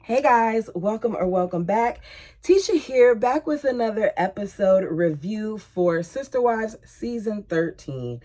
Hey guys, welcome back. Tisha here, back with another episode review for Sister Wives Season 13.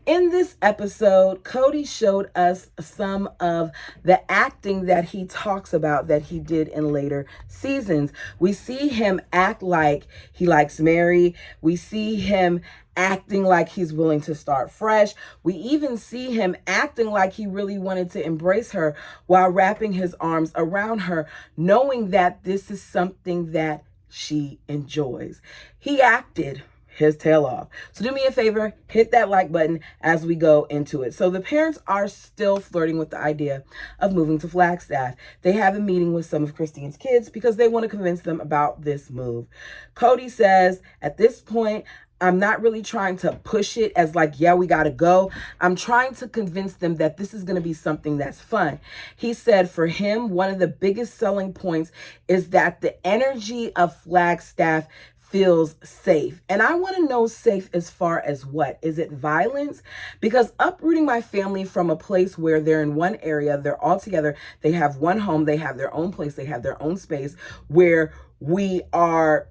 In this episode, Cody showed us some of the acting that he talks about that he did in later seasons. We see him act like he likes Mary. We see him acting like he's willing to start fresh. We even see him acting like he really wanted to embrace her while wrapping his arms around her, knowing that this is something that she enjoys. He acted his tail off. So do me a favor, hit that like button as we go into it. So the parents are still flirting with the idea of moving to Flagstaff. They have a meeting with some of Christine's kids because they want to convince them about this move. Cody says, at this point, I'm not really trying to push it as like, yeah, we got to go. I'm trying to convince them that this is going to be something that's fun. He said for him, one of the biggest selling points is that the energy of Flagstaff feels safe. And I want to know safe as far as what? Is it violence? Because uprooting my family from a place where they're in one area, they're all together, they have one home, they have their own place, they have their own space where we are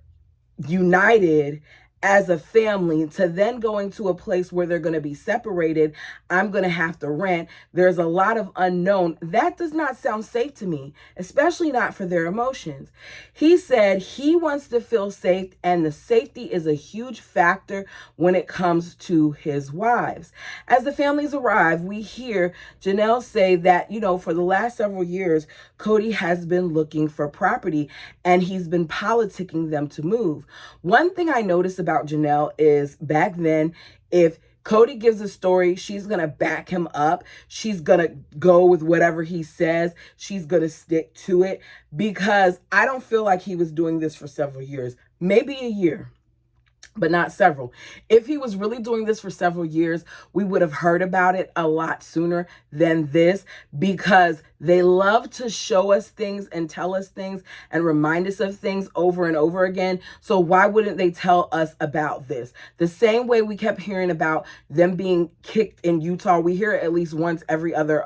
united as a family, to then going to a place where they're going to be separated, I'm going to have to rent. There's a lot of unknown. That does not sound safe to me, especially not for their emotions. He said he wants to feel safe, and the safety is a huge factor when it comes to his wives. As the families arrive, we hear Janelle say that, for the last several years, Cody has been looking for property and he's been politicking them to move. One thing I noticed about Janelle is back then, if Cody gives a story, she's going to back him up. She's going to go with whatever he says. She's going to stick to it, because I don't feel like he was doing this for several years, maybe a year, but not several. If he was really doing this for several years, we would have heard about it a lot sooner than this, because they love to show us things and tell us things and remind us of things over and over again. So why wouldn't they tell us about this? The same way we kept hearing about them being kicked in Utah. We hear it at least once every other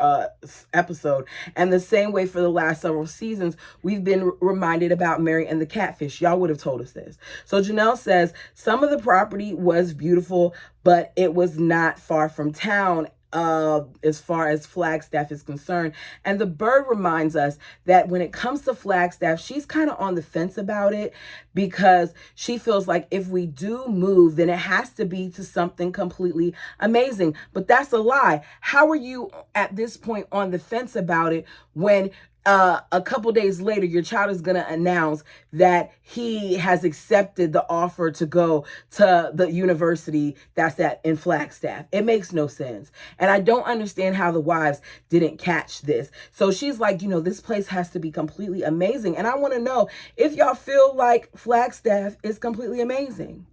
episode. And the same way for the last several seasons, we've been reminded about Mary and the catfish. Y'all would have told us this. So Janelle says some of the property was beautiful, but it was not far from town as far as Flagstaff is concerned. And the bird reminds us that when it comes to Flagstaff, she's kind of on the fence about it, because she feels like if we do move, then it has to be to something completely amazing. But that's a lie. How are you at this point on the fence about it when a couple days later, your child is going to announce that he has accepted the offer to go to the university that's in Flagstaff? It makes no sense. And I don't understand how the wives didn't catch this. So she's like, this place has to be completely amazing. And I want to know if y'all feel like Flagstaff is completely amazing.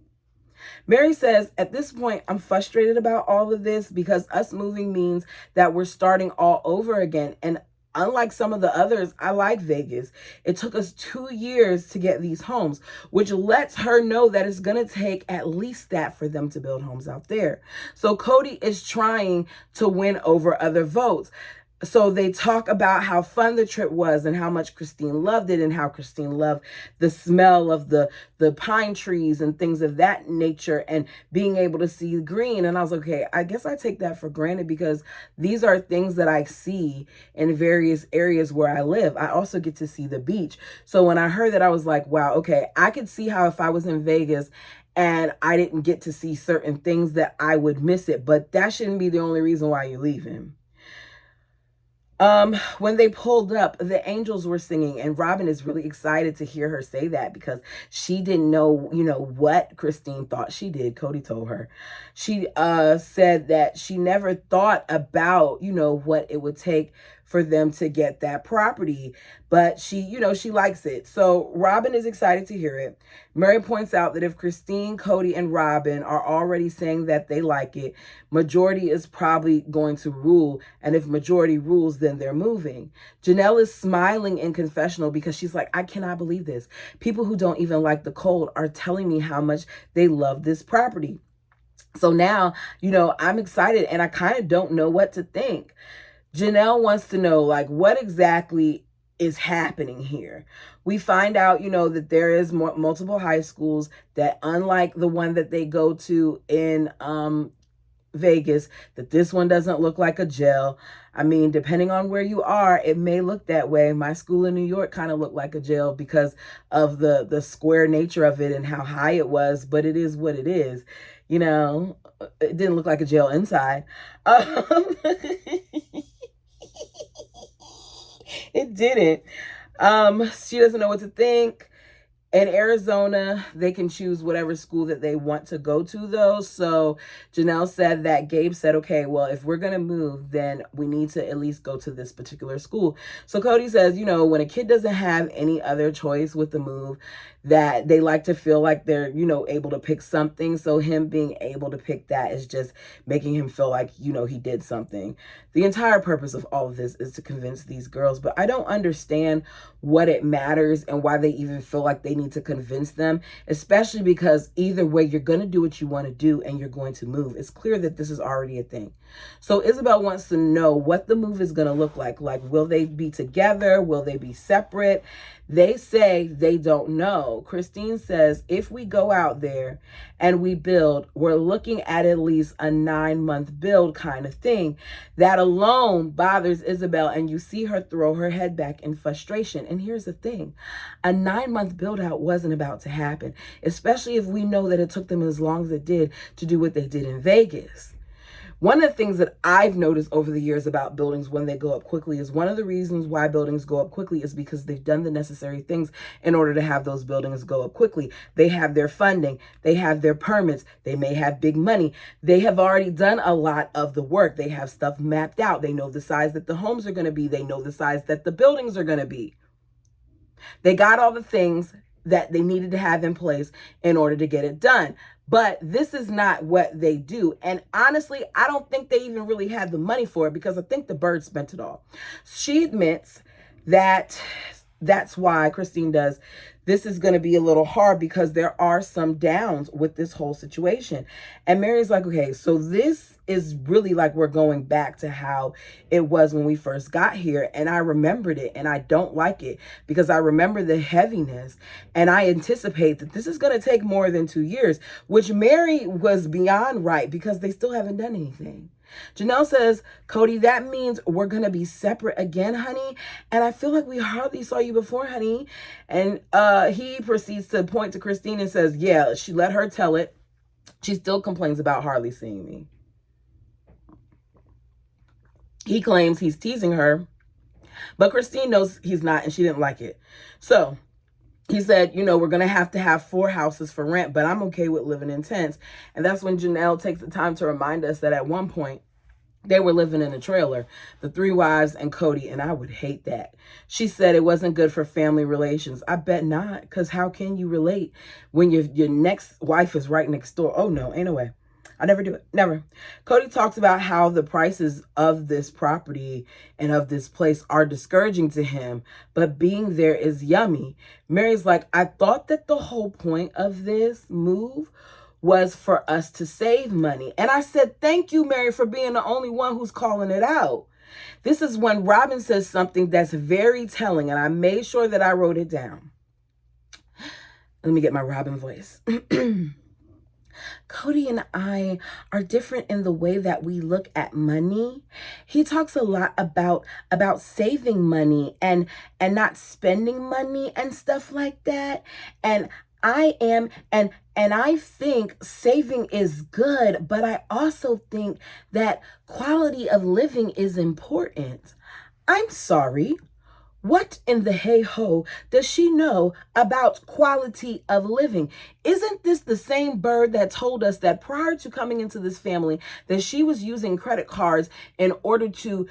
Mary says, at this point, I'm frustrated about all of this because us moving means that we're starting all over again. And unlike some of the others, I like Vegas. It took us 2 years to get these homes, which lets her know that it's going to take at least that for them to build homes out there. So Cody is trying to win over other votes. So they talk about how fun the trip was and how much Christine loved it, and how Christine loved the smell of the pine trees and things of that nature, and being able to see green. And I was like, okay, I guess I take that for granted, because these are things that I see in various areas where I live. I also get to see the beach. So when I heard that, I was like, wow, okay, I could see how if I was in Vegas and I didn't get to see certain things, that I would miss it. But that shouldn't be the only reason why you're leaving. When they pulled up, the angels were singing, and Robin is really excited to hear her say that, because she didn't know, what Christine thought she did. Cody told her. She said that she never thought about, what it would take for them to get that property, but she likes it. So Robin is excited to hear it. Mary points out that if Christine, Cody, and Robin are already saying that they like it, majority is probably going to rule. And if majority rules, then they're moving. Janelle is smiling in confessional because she's like, I cannot believe this. People who don't even like the cold are telling me how much they love this property. So now, I'm excited, and I kind of don't know what to think. Janelle wants to know, what exactly is happening here. We find out, that there is multiple high schools that, unlike the one that they go to in Vegas, that this one doesn't look like a jail. I mean, depending on where you are, it may look that way. My school in New York kind of looked like a jail because of the square nature of it and how high it was, but it is what it is. It didn't look like a jail inside. It didn't. She doesn't know what to think. In Arizona, they can choose whatever school that they want to go to, though. So Janelle said that Gabe said, okay, well, if we're going to move, then we need to at least go to this particular school. So Cody says, when a kid doesn't have any other choice with the move, that they like to feel like they're, able to pick something. So him being able to pick that is just making him feel like, he did something. The entire purpose of all of this is to convince these girls, but I don't understand what it matters and why they even feel like they need to convince them, especially because either way, you're going to do what you want to do and you're going to move. It's clear that this is already a thing. So Isabel wants to know what the move is going to look like. Like, will they be together? Will they be separate? They say they don't know. Christine says, if we go out there and we build, we're looking at least a 9-month build kind of thing. That alone bothers Isabel, and you see her throw her head back in frustration. And here's the thing. A 9-month build out wasn't about to happen, especially if we know that it took them as long as it did to do what they did in Vegas. One of the things that I've noticed over the years about buildings when they go up quickly is one of the reasons why buildings go up quickly is because they've done the necessary things in order to have those buildings go up quickly. They have their funding. They have their permits. They may have big money. They have already done a lot of the work. They have stuff mapped out. They know the size that the homes are going to be. They know the size that the buildings are going to be. They got all the things that they needed to have in place in order to get it done. But this is not what they do. And honestly, I don't think they even really had the money for it because I think the bird spent it all. She admits that that's why Christine does. This is going to be a little hard because there are some downs with this whole situation. And Mary's like, okay, so this is really like we're going back to how it was when we first got here. And I remembered it and I don't like it because I remember the heaviness and I anticipate that this is going to take more than 2 years, which Mary was beyond right because they still haven't done anything. Janelle says, Cody, that means we're going to be separate again, honey. And I feel like we hardly saw you before, honey. And he proceeds to point to Christine and says, yeah, she let her tell it. She still complains about hardly seeing me. He claims he's teasing her, but Christine knows he's not and she didn't like it. So he said, we're going to have 4 houses for rent, but I'm okay with living in tents. And that's when Janelle takes the time to remind us that at one point, they were living in a trailer, the 3 wives and Cody, and I would hate that. She said it wasn't good for family relations. I bet not, because how can you relate when your next wife is right next door? Oh, no, ain't no way. I never do it. Never. Cody talks about how the prices of this property and of this place are discouraging to him, but being there is yummy. Mary's like, I thought that the whole point of this move was for us to save money. And I said, thank you, Mary, for being the only one who's calling it out. This is when Robin says something that's very telling, and I made sure that I wrote it down. Let me get my Robin voice. Cody and I are different in the way that we look at money. He talks a lot about saving money and not spending money and stuff like that. And I am, and I think saving is good, but I also think that quality of living is important. I'm sorry. What in the hey-ho does she know about quality of living? Isn't this the same bird that told us that prior to coming into this family that she was using credit cards in order to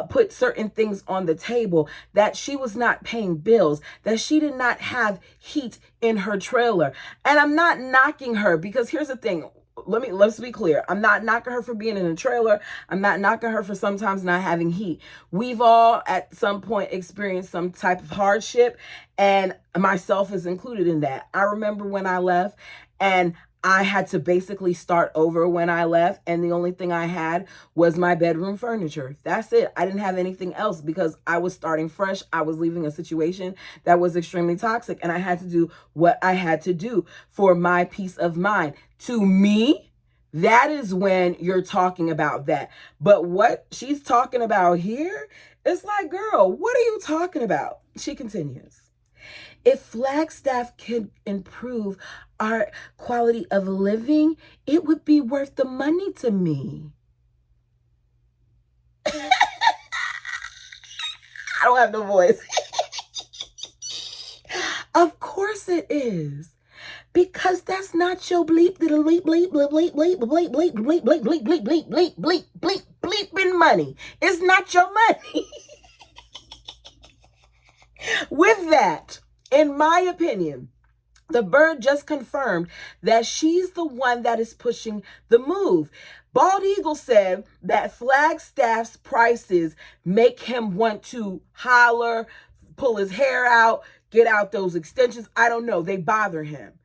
put certain things on the table, that she was not paying bills, that she did not have heat in her trailer? And I'm not knocking her because here's the thing. Let's be clear. I'm not knocking her for being in a trailer. I'm not knocking her for sometimes not having heat. We've all at some point experienced some type of hardship, and myself is included in that. I remember when I left and I had to basically start over when I left, and the only thing I had was my bedroom furniture. That's it. I didn't have anything else because I was starting fresh. I was leaving a situation that was extremely toxic, and I had to do what I had to do for my peace of mind. To me, that is when you're talking about that. But what she's talking about here, it's like, girl, what are you talking about? She continues. If Flagstaff could improve our quality of living, it would be worth the money to me. I don't have no voice. Of course it is. Because that's not your bleep little bleep bleep bleep bleep bleep bleep bleep bleep bleep bleep bleep bleep bleep bleep bleep bleeping money. It's not your money. With that, in my opinion, the bird just confirmed that she's the one that is pushing the move. Bald Eagle said that Flagstaff's prices make him want to holler, pull his hair out, get out those extensions. I don't know. They bother him.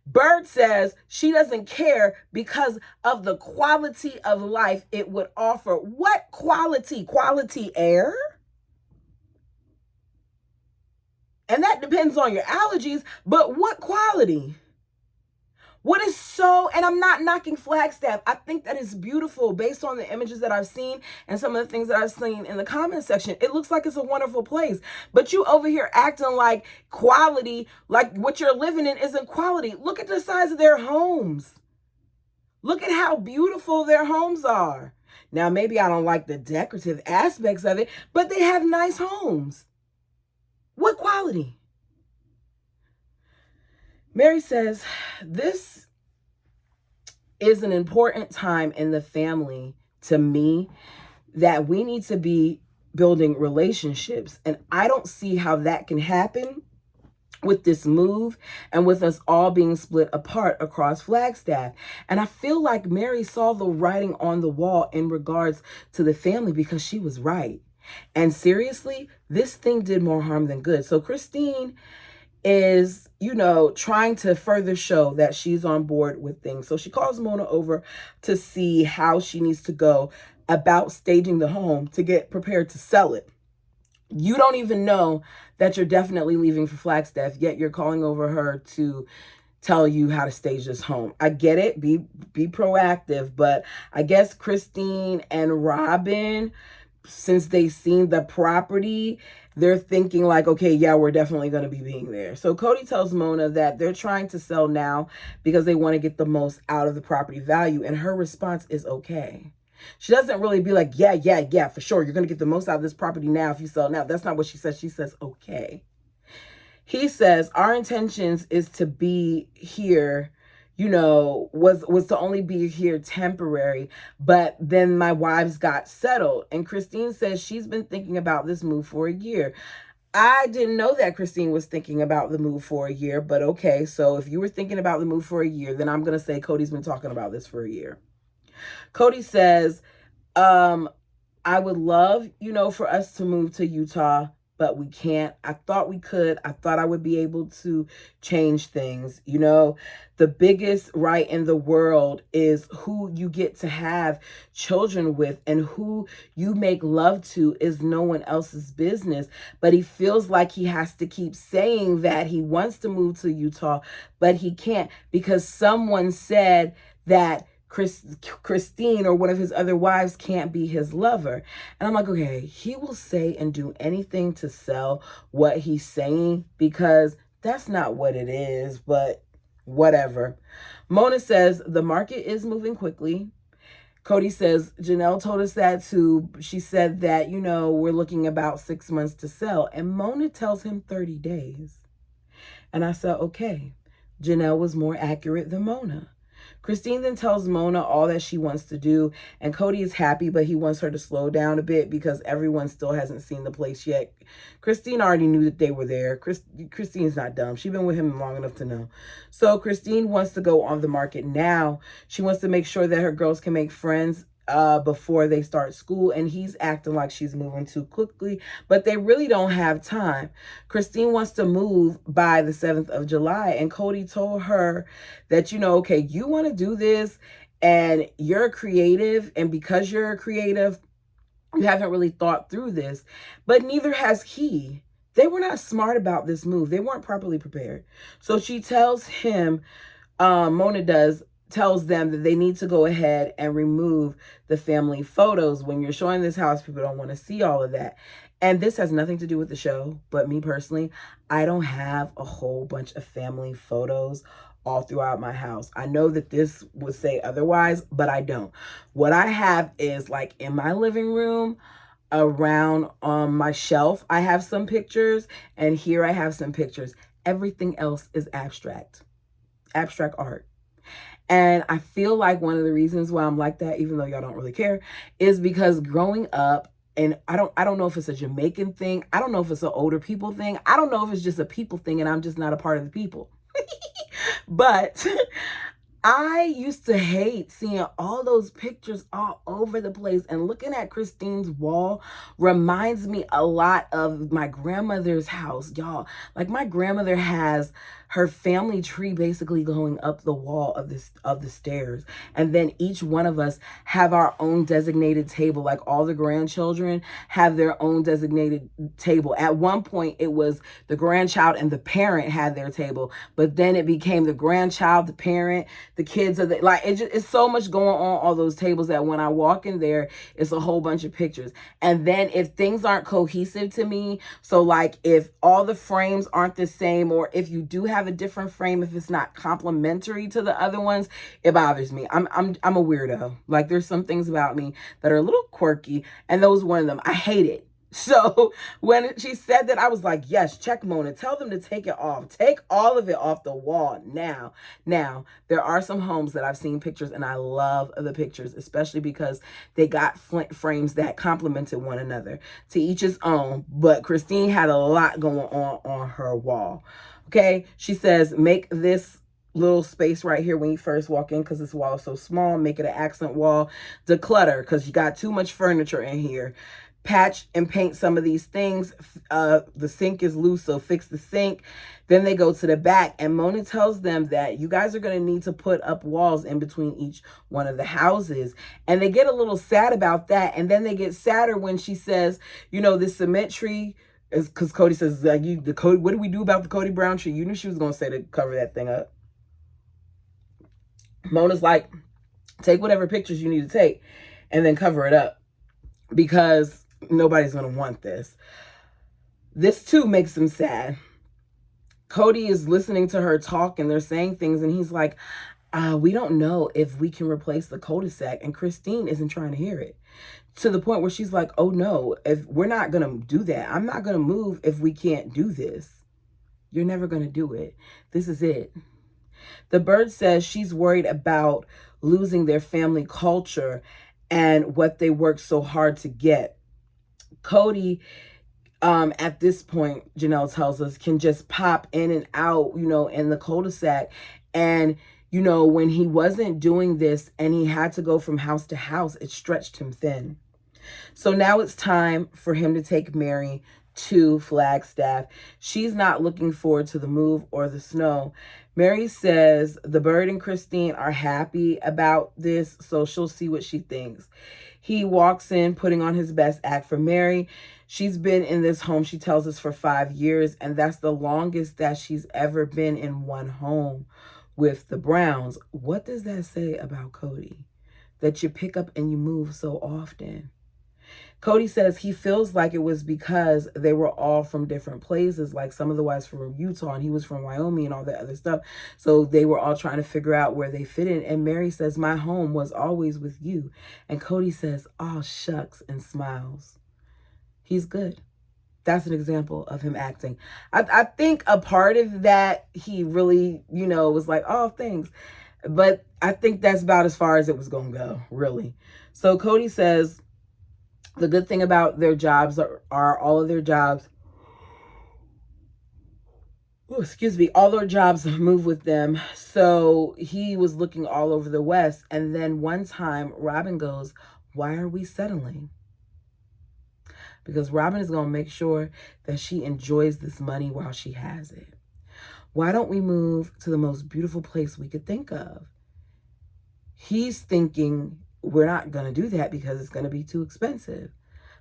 Bird says she doesn't care because of the quality of life it would offer. What quality? Quality air? And that depends on your allergies, but what quality? What is so, and I'm not knocking Flagstaff. I think that is beautiful based on the images that I've seen and some of the things that I've seen in the comment section. It looks like it's a wonderful place, but you over here acting like quality, like what you're living in isn't quality. Look at the size of their homes. Look at how beautiful their homes are. Now, maybe I don't like the decorative aspects of it, but they have nice homes. What quality? Mary says, this is an important time in the family to me that we need to be building relationships. And I don't see how that can happen with this move and with us all being split apart across Flagstaff. And I feel like Mary saw the writing on the wall in regards to the family because she was right. And seriously, this thing did more harm than good. So Christine is, trying to further show that she's on board with things. So she calls Mona over to see how she needs to go about staging the home to get prepared to sell it. You don't even know that you're definitely leaving for Flagstaff, yet you're calling over her to tell you how to stage this home. I get it. Be proactive. But I guess Christine and Robin, since they've seen the property, they're thinking like, okay, yeah, we're definitely going to be being there. So Cody tells Mona that they're trying to sell now because they want to get the most out of the property value. And her response is okay. She doesn't really be like, yeah, for sure. You're going to get the most out of this property now if you sell now. That's not what she says. She says, okay. He says, our intentions is to be here, was to only be here temporary, but then my wives got settled. And Christine says she's been thinking about this move for a year. I didn't know that Christine was thinking about the move for a year, but okay. So if you were thinking about the move for a year, then I'm going to say Cody's been talking about this for a year. Cody says, I would love, for us to move to Utah, but we can't. I thought we could. I thought I would be able to change things. The biggest right in the world is who you get to have children with, and who you make love to is no one else's business. But he feels like he has to keep saying that he wants to move to Utah, but he can't because someone said that Christine or one of his other wives can't be his lover. And I'm like, okay, he will say and do anything to sell what he's saying because that's not what it is, but whatever. Mona says the market is moving quickly. Cody says, Janelle told us that too. She said that, we're looking about 6 months to sell. And Mona tells him 30 days. And I said, okay, Janelle was more accurate than Mona. Christine then tells Mona all that she wants to do, and Cody is happy, but he wants her to slow down a bit because everyone still hasn't seen the place yet. Christine already knew that they were there. Christine's not dumb. She's been with him long enough to know. So Christine wants to go on the market now. She wants to make sure that her girls can make friends before they start school, and he's acting like she's moving too quickly, but they really don't have time. Christine wants to move by the 7th of July, and Cody told her that, okay, you want to do this and you're creative, and because you're a creative, you haven't really thought through this, but neither has he. They were not smart about this move. They weren't properly prepared. So she tells him, Mona tells them that they need to go ahead and remove the family photos. When you're showing this house, people don't want to see all of that. And this has nothing to do with the show, but me personally, I don't have a whole bunch of family photos all throughout my house. I know that this would say otherwise, but I don't. What I have is like in my living room, around my shelf, I have some pictures, and here I have some pictures. Everything else is abstract art. And I feel like one of the reasons why I'm like that, even though y'all don't really care, is because growing up, and I don't know if it's a Jamaican thing, I don't know if it's an older people thing, I don't know if it's just a people thing and I'm just not a part of the people. But I used to hate seeing all those pictures all over the place, and looking at Christine's wall reminds me a lot of my grandmother's house, y'all. Like, my grandmother has her family tree basically going up the wall of the stairs, and then each one of us have our own designated table. Like, all the grandchildren have their own designated table. At one point it was the grandchild and the parent had their table, but then it became the grandchild, the parent, the kids are it's so much going on all those tables that when I walk in there, it's a whole bunch of pictures. And then if things aren't cohesive to me, so like if all the frames aren't the same, or if you do have a different frame, if it's not complementary to the other ones, it bothers me. I'm a weirdo. Like, there's some things about me that are a little quirky, and those one of them. I hate it. So when she said that, I was like, yes, check, Mona. Tell them to take it off. Take all of it off the wall now. Now, there are some homes that I've seen pictures, and I love the pictures, especially because they got frames that complemented one another. To each his own. But Christine had a lot going on her wall. Okay, she says, make this little space right here when you first walk in, because this wall is so small, make it an accent wall. Declutter, because you got too much furniture in here. Patch and paint some of these things. The sink is loose, so fix the sink. Then they go to the back, and Mona tells them that you guys are going to need to put up walls in between each one of the houses. And they get a little sad about that, and then they get sadder when she says, this cement tree is, because Cody says, like, what do we do about the Cody Brown tree? You knew she was going to say to cover that thing up. Mona's like, take whatever pictures you need to take and then cover it up, because nobody's going to want this. This too makes them sad. Cody is listening to her talk, and they're saying things, and he's like, we don't know if we can replace the cul-de-sac. And Christine isn't trying to hear it, to the point where she's like, oh no, if we're not going to do that, I'm not going to move if we can't do this. You're never going to do it. This is it. The bird says she's worried about losing their family culture and what they worked so hard to get. Cody, at this point, Janelle tells us, can just pop in and out, in the cul-de-sac. And, when he wasn't doing this and he had to go from house to house, it stretched him thin. So now it's time for him to take Mary to Flagstaff. She's not looking forward to the move or the snow. Mary says the bird and Christine are happy about this, so she'll see what she thinks. He walks in, putting on his best act for Mary. She's been in this home, she tells us, for 5 years, and that's the longest that she's ever been in one home with the Browns. What does that say about Cody? That you pick up and you move so often. Cody says he feels like it was because they were all from different places, like some of the wives from Utah, and he was from Wyoming and all that other stuff. So they were all trying to figure out where they fit in. And Mary says, my home was always with you. And Cody says, oh, shucks, and smiles. He's good. That's an example of him acting. I think a part of that, he really, was like, oh, thanks. But I think that's about as far as it was going to go, really. So Cody says, the good thing about their jobs are all of their jobs, all their jobs move with them. So he was looking all over the West. And then one time Robin goes, Why are we settling? Because Robin is going to make sure that she enjoys this money while she has it. Why don't we move to the most beautiful place we could think of? He's thinking we're not going to do that because it's going to be too expensive.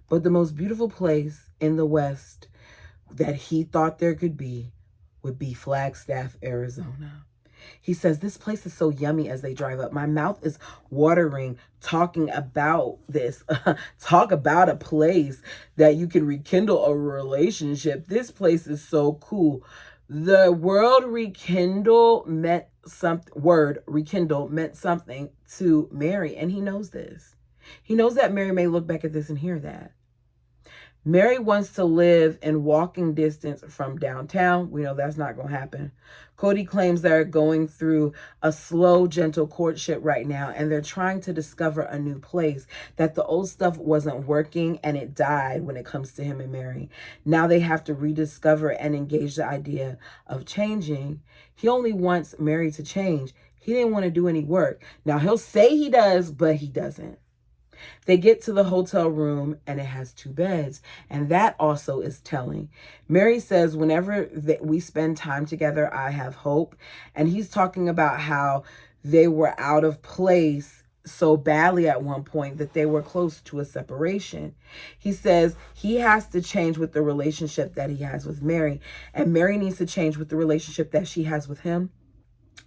But the most beautiful place in the West that he thought there could be would be Flagstaff, Arizona. He says, this place is so yummy as they drive up. My mouth is watering talking about this. Talk about a place that you can rekindle a relationship. This place is so cool. The word rekindle meant something to Mary, and he knows this. He knows that Mary may look back at this and hear that. Mary wants to live in walking distance from downtown. We know that's not going to happen. Cody claims they're going through a slow, gentle courtship right now, and they're trying to discover a new place, that the old stuff wasn't working and it died when it comes to him and Mary. Now they have to rediscover and engage the idea of changing. He only wants Mary to change. He didn't want to do any work. Now he'll say he does, but he doesn't. They get to the hotel room and it has 2 beds. And that also is telling. Mary says, whenever we spend time together, I have hope. And he's talking about how they were out of place so badly at one point that they were close to a separation. He says he has to change with the relationship that he has with Mary. And Mary needs to change with the relationship that she has with him,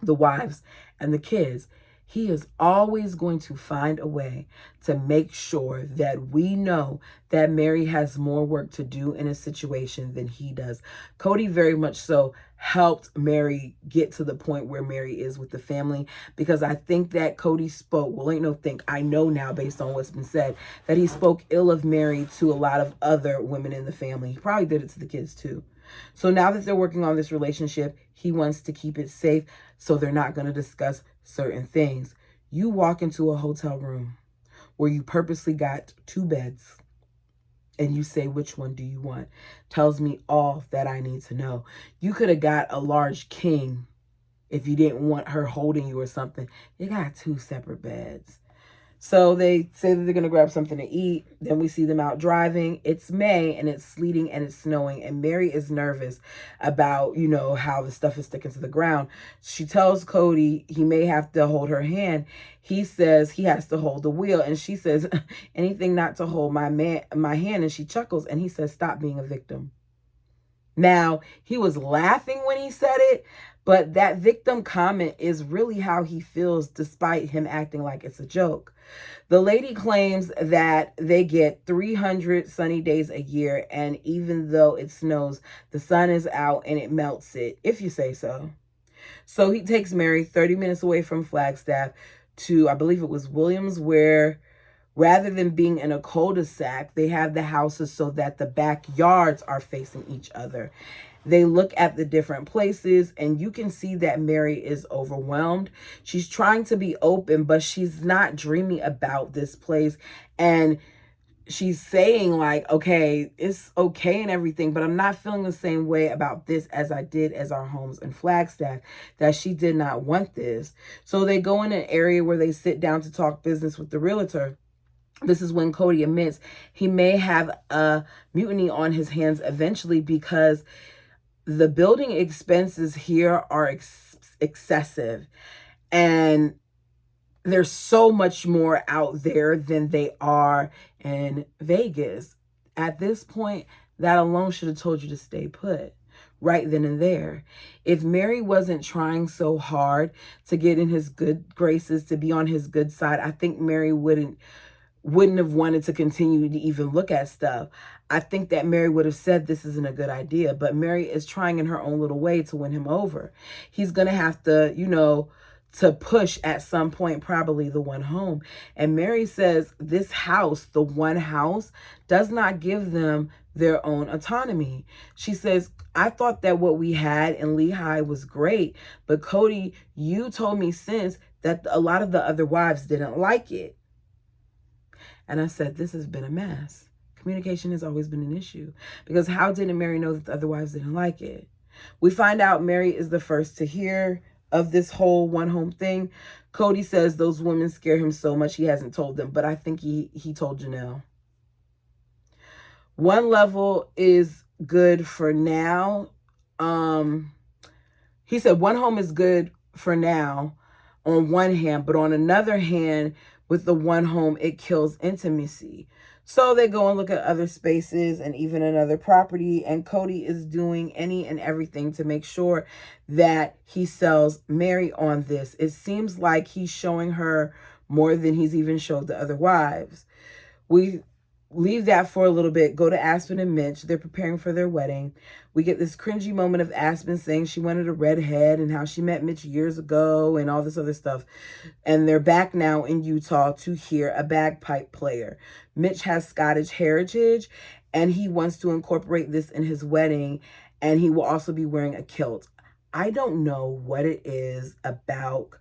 the wives, and the kids. He is always going to find a way to make sure that we know that Mary has more work to do in a situation than he does. Cody very much so helped Mary get to the point where Mary is with the family, because I think that Cody spoke, well, ain't no think, I know now based on what's been said, that he spoke ill of Mary to a lot of other women in the family. He probably did it to the kids too. So now that they're working on this relationship, he wants to keep it safe, so they're not going to discuss certain things. You walk into a hotel room where you purposely got 2 beds and you say, which one do you want? Tells me all that I need to know. You could have got a large king if you didn't want her holding you or something. You got 2 separate beds. So they say that they're going to grab something to eat. Then we see them out driving. It's May and it's sleeting and it's snowing. And Mary is nervous about, how the stuff is sticking to the ground. She tells Cody he may have to hold her hand. He says he has to hold the wheel. And she says, anything not to hold my hand. And she chuckles and he says, stop being a victim. Now, he was laughing when he said it, but that victim comment is really how he feels despite him acting like it's a joke. The lady claims that they get 300 sunny days a year, and even though it snows, the sun is out and it melts it, if you say so. So he takes Mary 30 minutes away from Flagstaff to, I believe it was Williams, where rather than being in a cul-de-sac, they have the houses so that the backyards are facing each other. They look at the different places and you can see that Mary is overwhelmed. She's trying to be open, but she's not dreaming about this place. And she's saying like, okay, it's okay and everything, but I'm not feeling the same way about this as I did as our homes in Flagstaff, that she did not want this. So they go in an area where they sit down to talk business with the realtor. This is when Cody admits he may have a mutiny on his hands eventually, because the building expenses here are excessive, and there's so much more out there than they are in Vegas. At this point, that alone should have told you to stay put right then and there. If Mary wasn't trying so hard to get in his good graces, to be on his good side, I think Mary wouldn't have wanted to continue to even look at stuff. I think that Mary would have said this isn't a good idea, but Mary is trying in her own little way to win him over. He's going to have to, to push at some point, probably the one home. And Mary says this house, the one house, does not give them their own autonomy. She says, I thought that what we had in Lehigh was great, but Cody, you told me since that a lot of the other wives didn't like it. And I said, this has been a mess. Communication has always been an issue, because how didn't Mary know that the other wives didn't like it? We find out Mary is the first to hear of this whole one home thing. Cody says those women scare him so much he hasn't told them, but I think he told Janelle. One level is good for now. He said one home is good for now on one hand, but on another hand, with the one home, it kills intimacy. So they go and look at other spaces and even another property, and Cody is doing any and everything to make sure that he sells Mary on this. It seems like he's showing her more than he's even showed the other wives. We leave that for a little bit, go to Aspen and Mitch. They're preparing for their wedding. We get this cringy moment of Aspen saying she wanted a redhead and how she met Mitch years ago and all this other stuff. And they're back now in Utah to hear a bagpipe player. Mitch has Scottish heritage and he wants to incorporate this in his wedding, and he will also be wearing a kilt. I don't know what it is about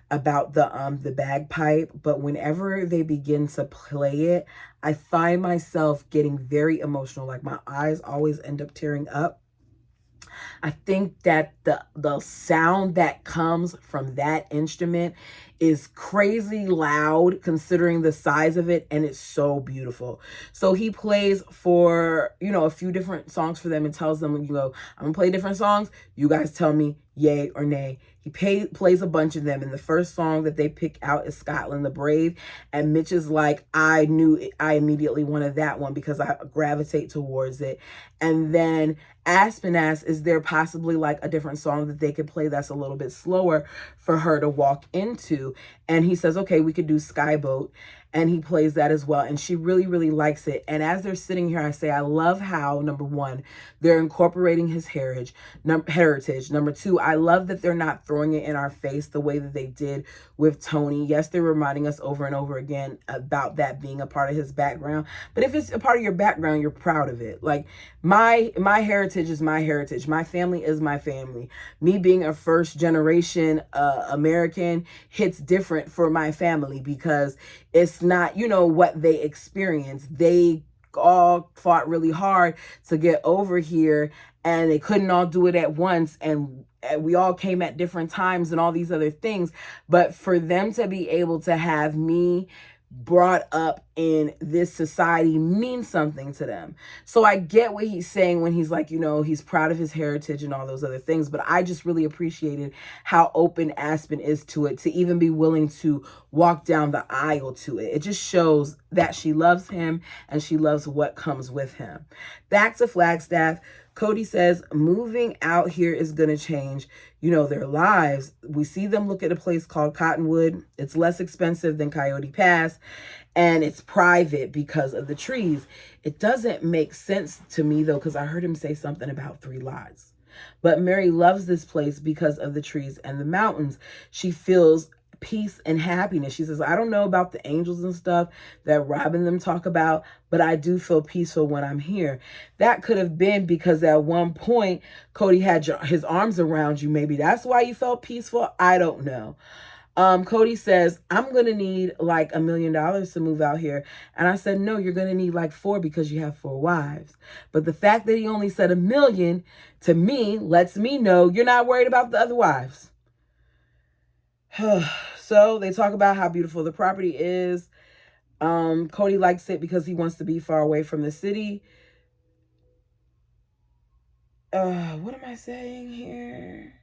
the bagpipe, but whenever they begin to play it, I find myself getting very emotional. Like my eyes always end up tearing up. I think that the sound that comes from that instrument is crazy loud considering the size of it, and it's so beautiful. So he plays for, a few different songs for them and tells them, I'm gonna play different songs. You guys tell me yay or nay. He plays a bunch of them, and the first song that they pick out is Scotland the Brave, and Mitch is like, I immediately wanted that one because I gravitate towards it. And then Aspen asks, is there possibly like a different song that they could play that's a little bit slower for her to walk into? And he says, okay, we could do Skyboat. And he plays that as well. And she really, really likes it. And as they're sitting here, I say, I love how, number one, they're incorporating his heritage. Number two, I love that they're not throwing it in our face the way that they did with Tony. Yes, they're reminding us over and over again about that being a part of his background. But if it's a part of your background, you're proud of it. Like my heritage is my heritage. My family is my family. Me being a first generation American hits different for my family because it's not, what they experienced. They all fought really hard to get over here, and they couldn't all do it at once, and we all came at different times and all these other things. But for them to be able to have me brought up in this society means something to them. So I get what he's saying when he's like, he's proud of his heritage and all those other things. But I just really appreciated how open Aspen is to it, to even be willing to walk down the aisle to it. It just shows that she loves him and she loves what comes with him. Back to Flagstaff. Cody says moving out here is going to change, their lives. We see them look at a place called Cottonwood. It's less expensive than Coyote Pass, and it's private because of the trees. It doesn't make sense to me, though, because I heard him say something about 3 lots. But Mary loves this place because of the trees and the mountains. She feels peace and happiness. She says, I don't know about the angels and stuff that Rob and them talk about, but I do feel peaceful when I'm here. That could have been because at one point Cody had his arms around you. Maybe that's why you felt peaceful. I don't know. Cody says, I'm going to need like $1 million to move out here. And I said, no, you're going to need like 4 because you have 4 wives. But the fact that he only said $1 million to me lets me know you're not worried about the other wives. So they talk about how beautiful the property is. Cody likes it because he wants to be far away from the city. What am I saying here?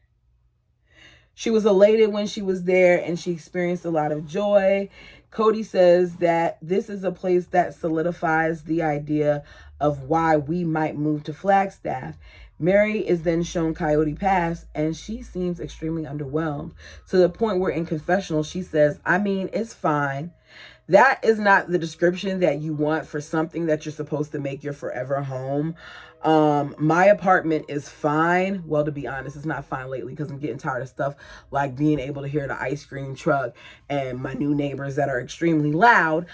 She was elated when she was there and she experienced a lot of joy. Cody says that this is a place that solidifies the idea of why we might move to Flagstaff. Mary is then shown Coyote Pass, and she seems extremely underwhelmed to the point where in confessional, she says, it's fine. That is not the description that you want for something that you're supposed to make your forever home. My apartment is fine. Well, to be honest, it's not fine lately because I'm getting tired of stuff like being able to hear the ice cream truck and my new neighbors that are extremely loud.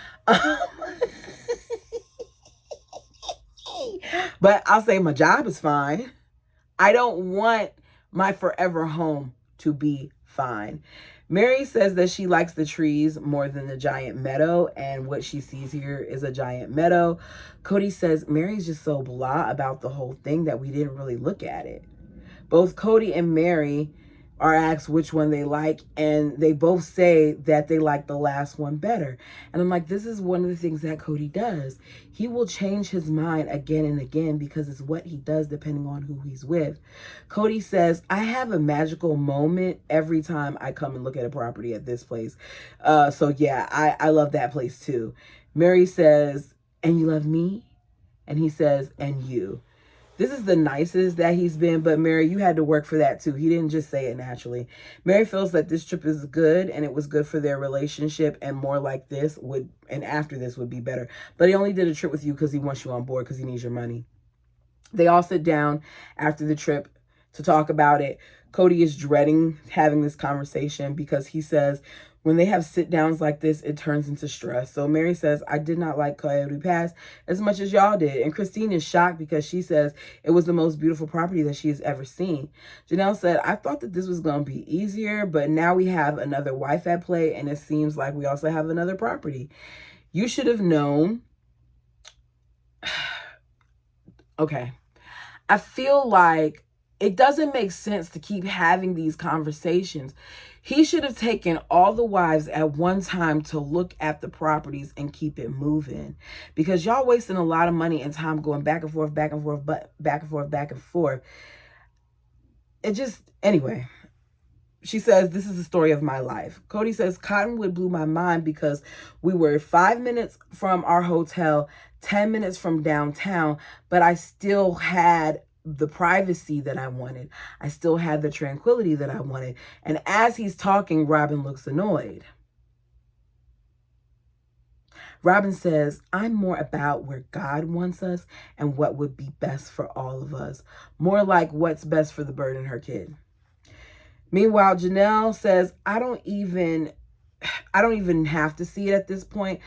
But I'll say my job is fine. I don't want my forever home to be fine. Mary says that she likes the trees more than the giant meadow, and what she sees here is a giant meadow. Cody says Mary's just so blah about the whole thing that we didn't really look at it. Both Cody and Mary are asked which one they like, and they both say that they like the last one better. And I'm like, this is one of the things that Cody does. He will change his mind again and again because it's what he does depending on who he's with. Cody says, I have a magical moment every time I come and look at a property at this place. So yeah, I love that place too. Mary says, and you love me? And he says, and you. This is the nicest that he's been, but Mary, you had to work for that too. He didn't just say it naturally. Mary feels that this trip is good and it was good for their relationship, and more like this would, and after this would be better. But he only did a trip with you because he wants you on board, because he needs your money. They all sit down after the trip to talk about it. Cody is dreading having this conversation because he says, when they have sit downs like this, it turns into stress. So Mary says, I did not like Coyote Pass as much as y'all did. And Christine is shocked because she says it was the most beautiful property that she has ever seen. Janelle said, I thought that this was going to be easier, but now we have another wife at play, and it seems like we also have another property. You should have known. Okay. I feel like it doesn't make sense to keep having these conversations. He should have taken all the wives at one time to look at the properties and keep it moving, because y'all wasting a lot of money and time going back and forth, back and forth, back and forth, back and forth. It just, anyway. She says, this is the story of my life. Cody says, Cottonwood blew my mind because we were 5 minutes from our hotel, 10 minutes from downtown, but I still had the privacy that I wanted. I still had the tranquility that I wanted. And as he's talking, Robin looks annoyed. Robin says, I'm more about where God wants us and what would be best for all of us. More like what's best for the bird and her kid. Meanwhile, Janelle says, I don't even have to see it at this point.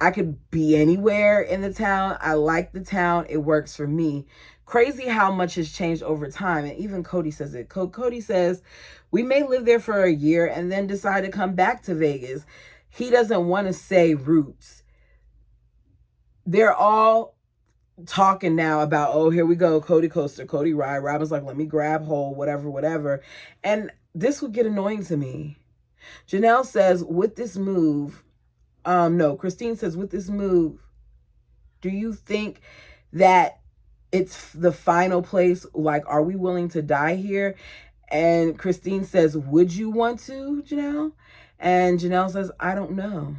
I could be anywhere in the town. I like the town. It works for me. Crazy how much has changed over time. And even Cody says it. Cody says, we may live there for a year and then decide to come back to Vegas. He doesn't want to say roots. They're all talking now about, oh, here we go, Cody coaster, Cody ride. Robin's like, let me grab hold, whatever. And this would get annoying to me. Janelle says, with this move, Christine says, with this move, do you think that it's the final place? Like, are we willing to die here? And Christine says, would you want to, Janelle? And Janelle says, I don't know.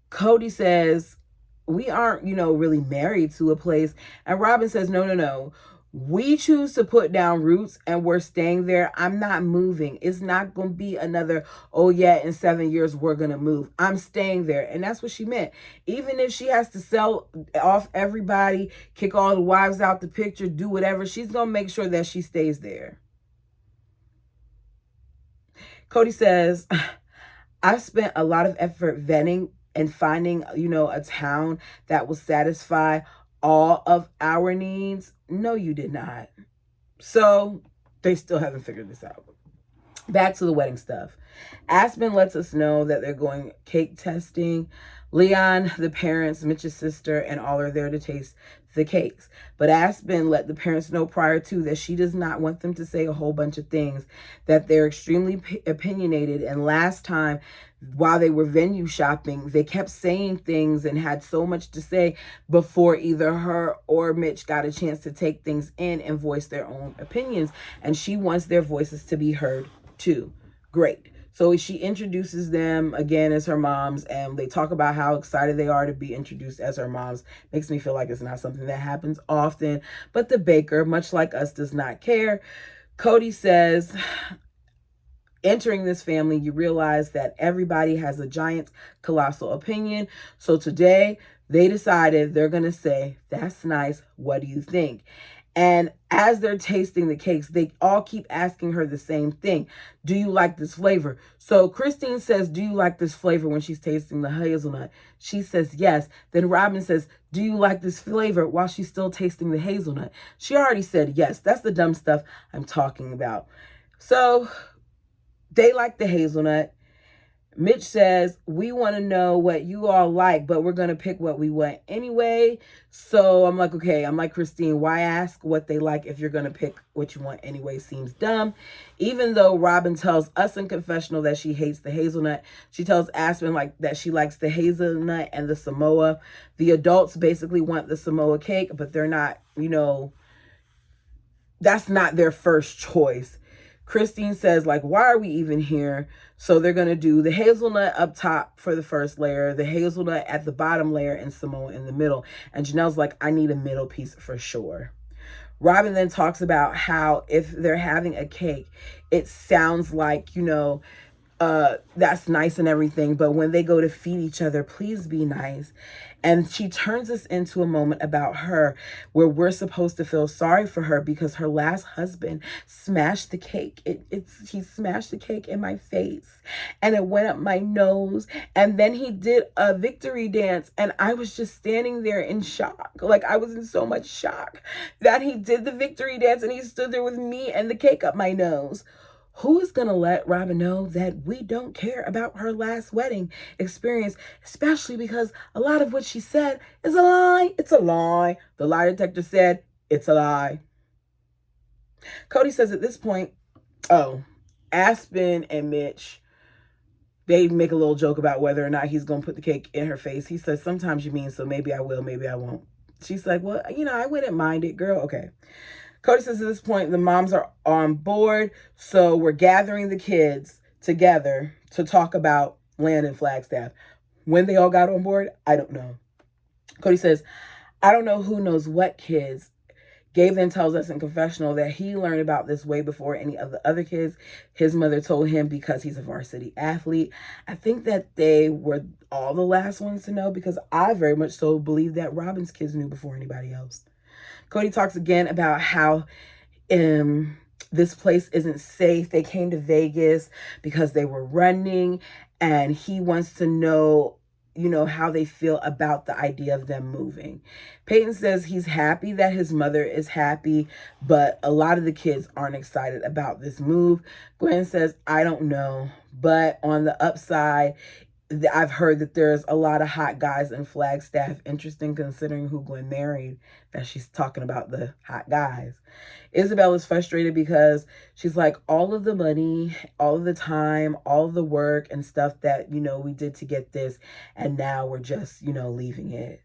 Cody says, we aren't, really married to a place. And Robin says, no. We choose to put down roots and we're staying there. I'm not moving. It's not going to be another, oh yeah, in 7 years, we're going to move. I'm staying there. And that's what she meant. Even if she has to sell off everybody, kick all the wives out the picture, do whatever, she's going to make sure that she stays there. Cody says, I've spent a lot of effort vetting and finding, a town that will satisfy all of our needs. No, you did not. So they still haven't figured this out. Back to the wedding stuff. Aspen lets us know that they're going cake testing. Leon, the parents, Mitch's sister, and all are there to taste the cakes. But Aspen let the parents know prior to that she does not want them to say a whole bunch of things, that they're extremely opinionated. And last time, while they were venue shopping, they kept saying things and had so much to say before either her or Mitch got a chance to take things in and voice their own opinions. And she wants their voices to be heard too. Great. So she introduces them again as her moms, and they talk about how excited they are to be introduced as her moms. Makes me feel like it's not something that happens often, but the baker, much like us, does not care. Cody says, entering this family, you realize that everybody has a giant, colossal opinion. So today they decided they're going to say, that's nice. What do you think? And as they're tasting the cakes, they all keep asking her the same thing. Do you like this flavor? So Christine says, do you like this flavor when she's tasting the hazelnut? She says, yes. Then Robin says, do you like this flavor while she's still tasting the hazelnut? She already said yes. That's the dumb stuff I'm talking about. So they like the hazelnut. Mitch says, we want to know what you all like, but we're going to pick what we want anyway. So I'm like, okay. I'm like, Christine, why ask what they like if you're going to pick what you want anyway? Seems dumb. Even though Robin tells us in confessional that she hates the hazelnut, she tells Aspen like that she likes the hazelnut and the Samoa. The adults basically want the Samoa cake, but they're not, that's not their first choice. Christine says, like, why are we even here? So they're going to do the hazelnut up top for the first layer, the hazelnut at the bottom layer, and Samoa in the middle. And Janelle's like, I need a middle piece for sure. Robin then talks about how if they're having a cake, it sounds like, that's nice and everything, but when they go to feed each other, please be nice. And she turns us into a moment about her where we're supposed to feel sorry for her because her last husband smashed the cake. He smashed the cake in my face and it went up my nose. And then he did a victory dance and I was just standing there in shock. Like I was in so much shock that he did the victory dance and he stood there with me and the cake up my nose. Who is going to let Robin know that we don't care about her last wedding experience, especially because a lot of what she said is a lie? It's a lie. The lie detector said it's a lie. Cody says at this point, Aspen and Mitch, they make a little joke about whether or not he's going to put the cake in her face. He says, sometimes you mean so, maybe I will, maybe I won't. She's like, well, I wouldn't mind it, girl. Okay. Cody says at this point, the moms are on board. So we're gathering the kids together to talk about land in Flagstaff. When they all got on board, I don't know. Cody says, I don't know who knows what kids. Gabe then tells us in confessional that he learned about this way before any of the other kids. His mother told him because he's a varsity athlete. I think that they were all the last ones to know because I very much so believe that Robin's kids knew before anybody else. Cody talks again about how this place isn't safe. They came to Vegas because they were running and he wants to know, how they feel about the idea of them moving. Peyton says he's happy that his mother is happy, but a lot of the kids aren't excited about this move. Gwen says, I don't know, but on the upside, I've heard that there's a lot of hot guys in Flagstaff. Interesting considering who Gwen married, that she's talking about the hot guys. Isabel is frustrated because she's like, all of the money, all of the time, all of the work and stuff that, we did to get this. And now we're just, leaving it.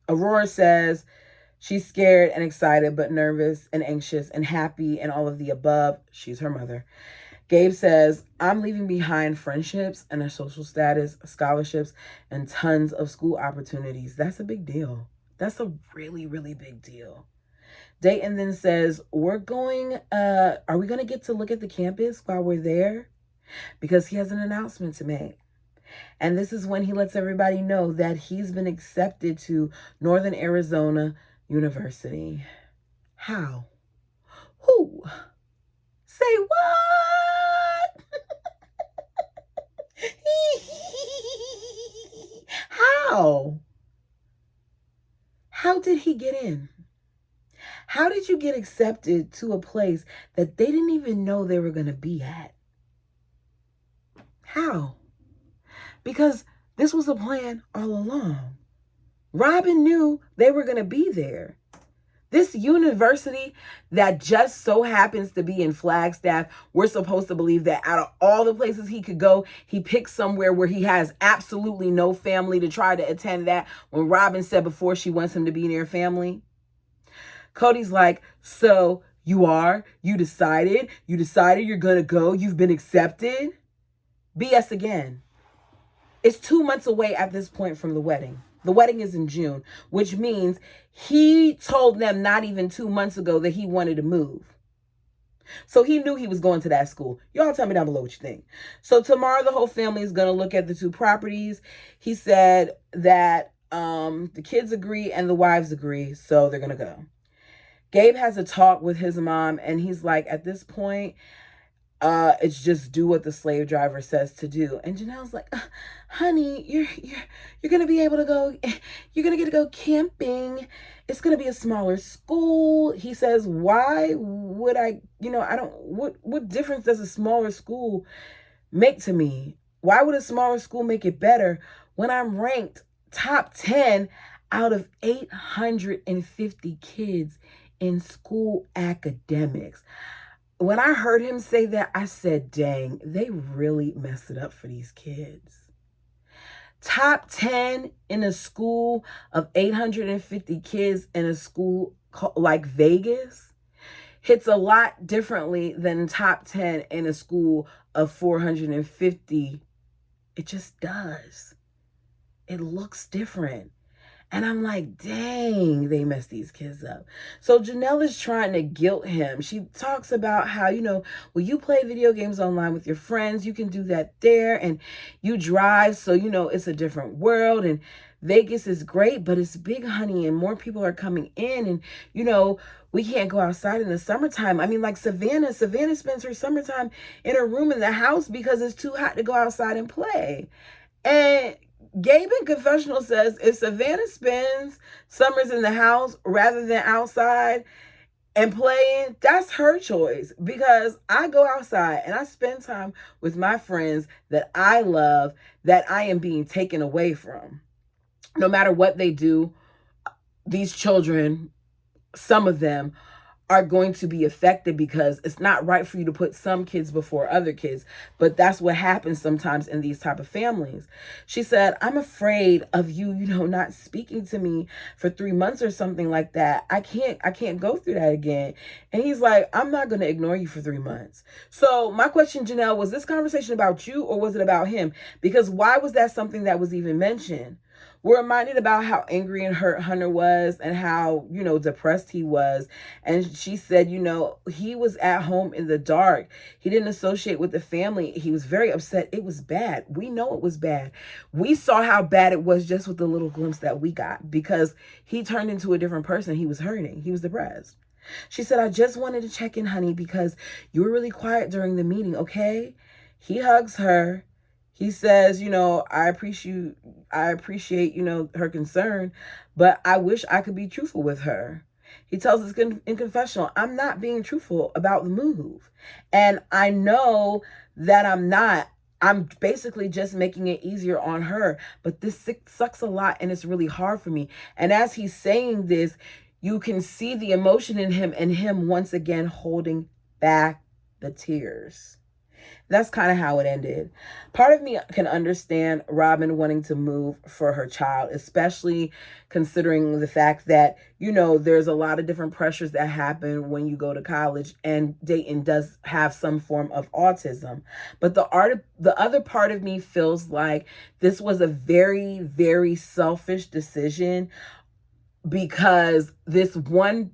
Aurora says, she's scared and excited, but nervous and anxious and happy and all of the above. She's her mother. Gabe says, I'm leaving behind friendships and a social status, scholarships, and tons of school opportunities. That's a big deal. That's a really, really big deal. Dayton then says, are we going to get to look at the campus while we're there? Because he has an announcement to make. And this is when he lets everybody know that he's been accepted to Northern Arizona University. How? Who? Say what? How? How did he get in? How did you get accepted to a place that they didn't even know they were going to be at? How? Because this was a plan all along. Robin knew they were going to be there. This university that just so happens to be in Flagstaff, we're supposed to believe that out of all the places he could go, he picked somewhere where he has absolutely no family to try to attend that when Robin said before she wants him to be near family. Cody's like, so you decided you're going to go, you've been accepted? BS again. It's 2 months away at this point from the wedding. The wedding is in June, which means he told them not even 2 months ago that he wanted to move. So he knew he was going to that school. Y'all tell me down below what you think. So tomorrow the whole family is going to look at the 2 properties. He said that the kids agree and the wives agree, so they're going to go. Gabe has a talk with his mom and he's like, at this point, It's just do what the slave driver says to do. And Janelle's like, honey, you're gonna be able to go, you're gonna get to go camping. It's gonna be a smaller school. He says, why would I don't, what difference does a smaller school make to me? Why would a smaller school make it better when I'm ranked top 10 out of 850 kids in school academics? When I heard him say that, I said, dang, they really messed it up for these kids. Top 10 in a school of 850 kids in a school like Vegas hits a lot differently than top 10 in a school of 450. It just does. It looks different. And I'm like, dang, they messed these kids up. So Janelle is trying to guilt him. She talks about how, when you play video games online with your friends, you can do that there. And you drive, so, it's a different world. And Vegas is great, but it's big, honey. And more people are coming in. And, we can't go outside in the summertime. I mean, like Savannah spends her summertime in her room in the house because it's too hot to go outside and play. And Gabe in Confessional says if Savannah spends summers in the house rather than outside and playing, that's her choice, because I go outside and I spend time with my friends that I love, that I am being taken away from. No matter what they do, these children, some of them, are going to be affected, because it's not right for you to put some kids before other kids. But that's what happens sometimes in these type of families. She said, I'm afraid of you, not speaking to me for 3 months or something like that. I can't go through that again. And he's like, I'm not going to ignore you for 3 months. So my question, Janelle, was this conversation about you or was it about him? Because why was that something that was even mentioned? We're reminded about how angry and hurt Hunter was and how, depressed he was. And she said, he was at home in the dark. He didn't associate with the family. He was very upset. It was bad. We know it was bad. We saw how bad it was just with the little glimpse that we got, because he turned into a different person. He was hurting. He was depressed. She said, I just wanted to check in, honey, because you were really quiet during the meeting, okay? He hugs her. He says, I appreciate, her concern, but I wish I could be truthful with her. He tells us in confessional, I'm not being truthful about the move. And I know that I'm not. I'm basically just making it easier on her. But this sucks a lot and it's really hard for me. And as he's saying this, you can see the emotion in him and him once again holding back the tears. That's kind of how it ended. Part of me can understand Robin wanting to move for her child, especially considering the fact that, there's a lot of different pressures that happen when you go to college, and Dayton does have some form of autism. But the other part of me feels like this was a very, very selfish decision, because this one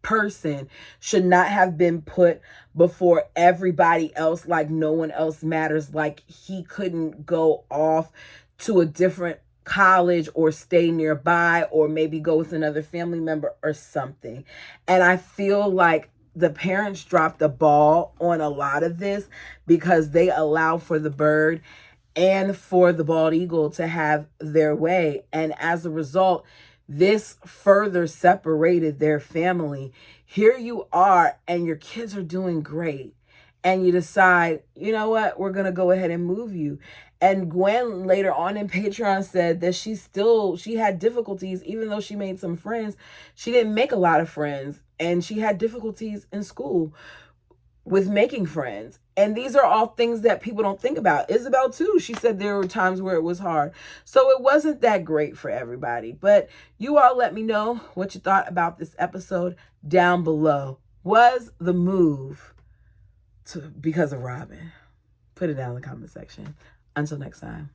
person should not have been put before everybody else, like no one else matters, like he couldn't go off to a different college or stay nearby or maybe go with another family member or something. And I feel like the parents dropped the ball on a lot of this, because they allow for the bird and for the bald eagle to have their way. And as a result, this further separated their family. Here you are, and your kids are doing great. And you decide, you know what, we're going to go ahead and move you. And Gwen later on in Patreon said that she had difficulties, even though she made some friends. She didn't make a lot of friends, and she had difficulties in school with making friends. And these are all things that people don't think about. Isabel too, she said there were times where it was hard. So it wasn't that great for everybody. But you all let me know what you thought about this episode down below. Was the move because of Robin? Put it down in the comment section. Until next time.